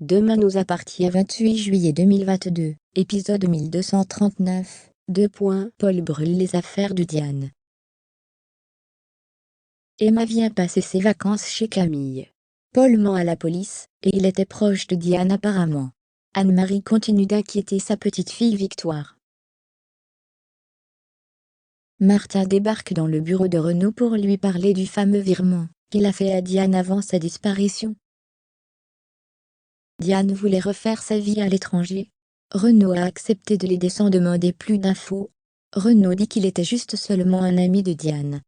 Demain nous appartient. 28 juillet 2022, épisode 1239, Paul brûle les affaires de Diane. Emma vient passer ses vacances chez Camille. Paul ment à la police, et il était proche de Diane apparemment. Anne-Marie continue d'inquiéter sa petite fille Victoire. Martin débarque dans le bureau de Renaud pour lui parler du fameux virement qu'il a fait à Diane avant sa disparition. Diane voulait refaire sa vie à l'étranger. Renaud a accepté de l'aider sans demander plus d'infos. Renaud dit qu'il était juste seulement un ami de Diane.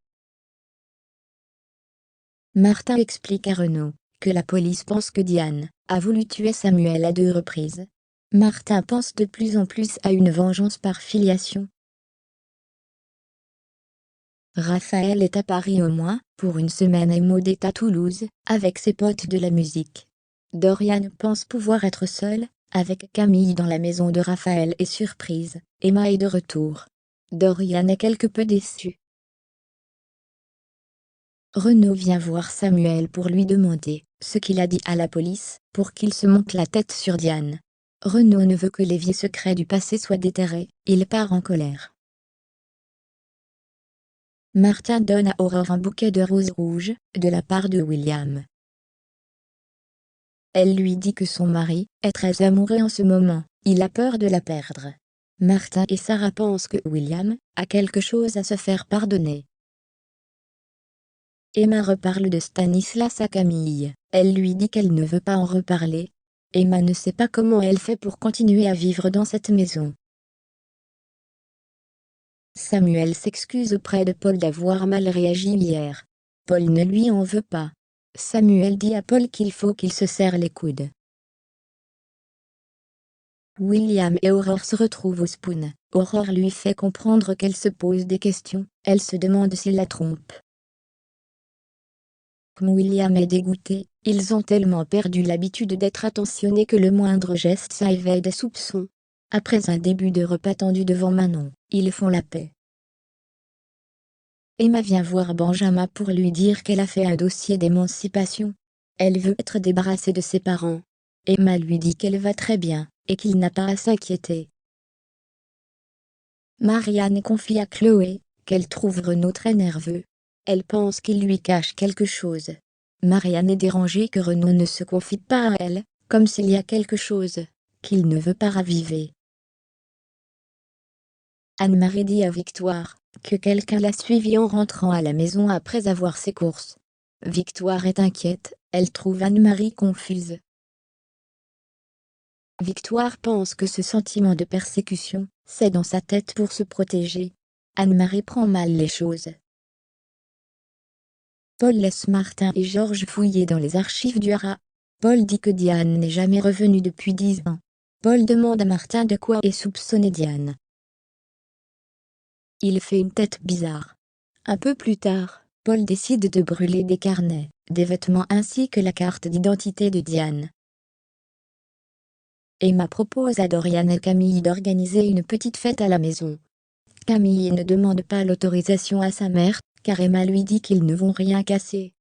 Martin explique à Renaud que la police pense que Diane a voulu tuer Samuel à 2 reprises. Martin pense de plus en plus à une vengeance par filiation. Raphaël est à Paris au moins pour une semaine et Maud est à Toulouse avec ses potes de la musique. Dorian pense pouvoir être seule avec Camille dans la maison de Raphaël et surprise, Emma est de retour. Dorian est quelque peu déçu. Renaud vient voir Samuel pour lui demander ce qu'il a dit à la police pour qu'il se monte la tête sur Diane. Renaud ne veut que les vieux secrets du passé soient déterrés, il part en colère. Martin donne à Aurore un bouquet de roses rouges, de la part de William. Elle lui dit que son mari est très amoureux en ce moment, il a peur de la perdre. Martin et Sarah pensent que William a quelque chose à se faire pardonner. Emma reparle de Stanislas à Camille, elle lui dit qu'elle ne veut pas en reparler. Emma ne sait pas comment elle fait pour continuer à vivre dans cette maison. Samuel s'excuse auprès de Paul d'avoir mal réagi hier. Paul ne lui en veut pas. Samuel dit à Paul qu'il faut qu'il se serre les coudes. William et Aurore se retrouvent au Spoon. Aurore lui fait comprendre qu'elle se pose des questions, elle se demande s'il la trompe. Comme William est dégoûté, ils ont tellement perdu l'habitude d'être attentionnés que le moindre geste éveille des soupçons. Après un début de repas tendu devant Manon, ils font la paix. Emma vient voir Benjamin pour lui dire qu'elle a fait un dossier d'émancipation. Elle veut être débarrassée de ses parents. Emma lui dit qu'elle va très bien, et qu'il n'a pas à s'inquiéter. Marianne confie à Chloé qu'elle trouve Renaud très nerveux. Elle pense qu'il lui cache quelque chose. Marianne est dérangée que Renaud ne se confie pas à elle, comme s'il y a quelque chose qu'il ne veut pas raviver. Anne-Marie dit à Victoire que quelqu'un l'a suivie en rentrant à la maison après avoir ses courses. Victoire est inquiète, elle trouve Anne-Marie confuse. Victoire pense que ce sentiment de persécution, c'est dans sa tête pour se protéger. Anne-Marie prend mal les choses. Paul laisse Martin et Georges fouiller dans les archives du Haras. Paul dit que Diane n'est jamais revenue depuis 10 ans. Paul demande à Martin de quoi est soupçonnée Diane. Il fait une tête bizarre. Un peu plus tard, Paul décide de brûler des carnets, des vêtements ainsi que la carte d'identité de Diane. Emma propose à Dorian et Camille d'organiser une petite fête à la maison. Camille ne demande pas l'autorisation à sa mère, car Emma lui dit qu'ils ne vont rien casser.